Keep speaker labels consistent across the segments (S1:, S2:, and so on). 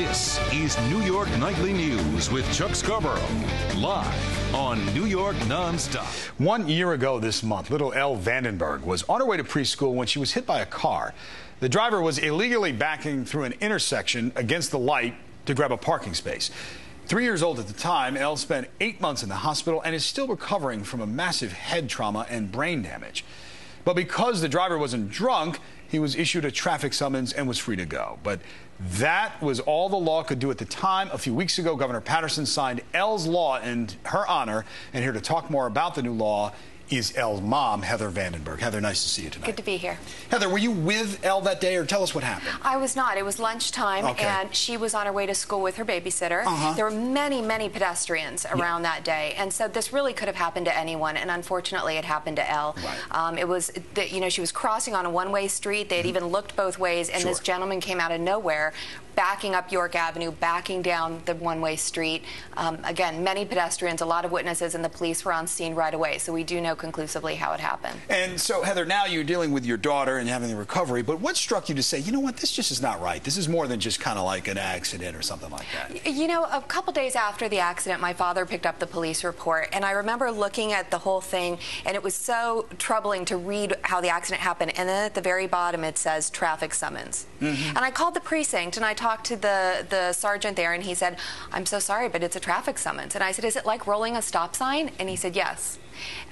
S1: This is New York Nightly News with Chuck Scarborough, live on New York Nonstop.
S2: 1 year ago this month, little Elle Vandenberghe was on her way to preschool when she was hit by a car. The driver was illegally backing through an intersection against the light to grab a parking space. 3 years old at the time, Elle spent 8 months in the hospital and is still recovering from a massive head trauma and brain damage. But because the driver wasn't drunk, he was issued a traffic summons and was free to go. But that was all the law could do at the time. A few weeks ago, Governor Patterson signed Elle's law in her honor. And here to talk more about the new law is Elle's mom, Heather Vandenberghe. Heather, nice to see you tonight.
S3: Good to be here.
S2: Heather, were you with Elle that day, or tell us what happened?
S3: I was not. It was lunchtime, and she was on her way to school with her babysitter. There were many, many pedestrians around that day, and so this really could have happened to anyone, and unfortunately it happened to Elle. It was, she was crossing on a one-way street. They had even looked both ways, and this gentleman came out of nowhere, backing up York Avenue, backing down the one-way street. Again, many pedestrians, a lot of witnesses, and the police were on scene right away, so we do know conclusively how it happened.
S2: And so, Heather, now you're dealing with your daughter and having the recovery, but what struck you to say, you know what, this just is not right? This is more than just kind of like an accident or something like that. You know,
S3: a couple days after the accident, my father picked up the police report, and I remember looking at the whole thing, and it was so troubling to read how the accident happened, and then at the very bottom it says traffic summons. And I called the precinct, and I talked to the sergeant there, and he said, I'm so sorry, but it's a traffic summons. And I said, is it like rolling a stop sign? And he said, yes.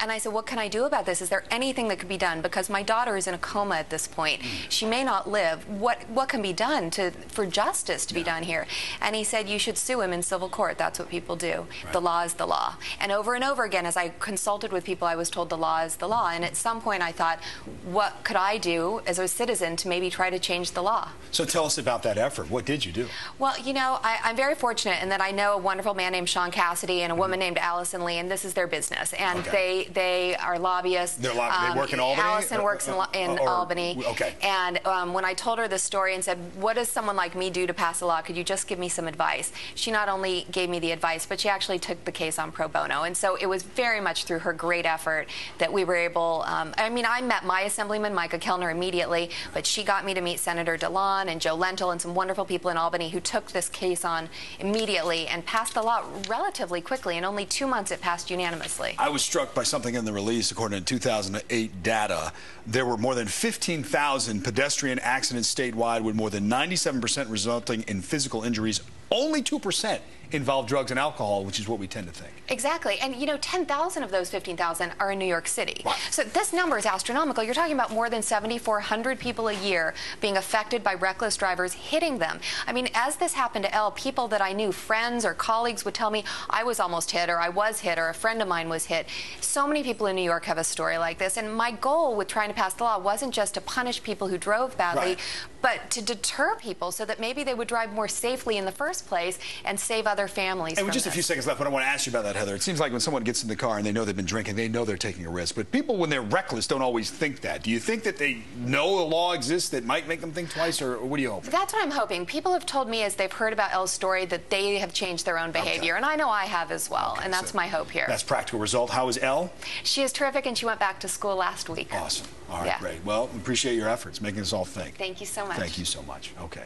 S3: And I said, what can I do about this? Is there anything that could be done? Because my daughter is in a coma at this point. She may not live. What can be done for justice to be done here? And he said, you should sue him in civil court. That's what people do. The law is the law. And over again, as I consulted with people, I was told the law is the law. And at some point I thought, what could I do as a citizen to maybe try to change the law?
S2: So tell us about that effort. What did you do?
S3: Well, you know, I'm very fortunate in that I know a wonderful man named Sean Cassidy and a woman named Allison Lee, and this is their business. And they are lobbyists.
S2: They work in Albany?
S3: Allison works in Albany. And when I told her this story and said, what does someone like me do to pass a law? Could you just give me some advice? She not only gave me the advice, but she actually took the case on pro bono. And so it was very much through her great effort that we were able, I mean, I met my assemblyman, Micah Kellner, immediately, but she got me to meet Senator DeLon and Joe Lentil and some wonderful people in Albany who took this case on immediately and passed the law relatively quickly. In only 2 months, it passed unanimously.
S2: I was struck by something in the release. According to 2008 data, there were more than 15,000 pedestrian accidents statewide, with more than 97% resulting in physical injuries. Only 2% involve drugs and alcohol, which is what we tend to think.
S3: Exactly. And, you know, 10,000 of those 15,000 are in New York City. So this number is astronomical. You're talking about more than 7,400 people a year being affected by reckless drivers hitting them. I mean, as this happened to Elle, people that I knew, friends or colleagues, would tell me, I was almost hit, or I was hit, or a friend of mine was hit. So many people in New York have a story like this. And my goal with trying to pass the law wasn't just to punish people who drove badly, but to deter people so that maybe they would drive more safely in the first place and save other families.
S2: And with just a few seconds left, but I want to ask you about that, Heather. It seems like when someone gets in the car and they know they've been drinking, they know they're taking a risk. But people, when they're reckless, don't always think that. Do you think that they know a law exists that might make them think twice, or what do you hope?
S3: That's what I'm hoping. People have told me as they've heard about Elle's story that they have changed their own behavior, and I know I have as well, and that's my hope here.
S2: That's practical result. How is Elle?
S3: She is terrific, and she went back to school last week.
S2: Awesome. All right, great. Well, appreciate your efforts, making us all think.
S3: Thank you so much.
S2: Thank you so much. Okay.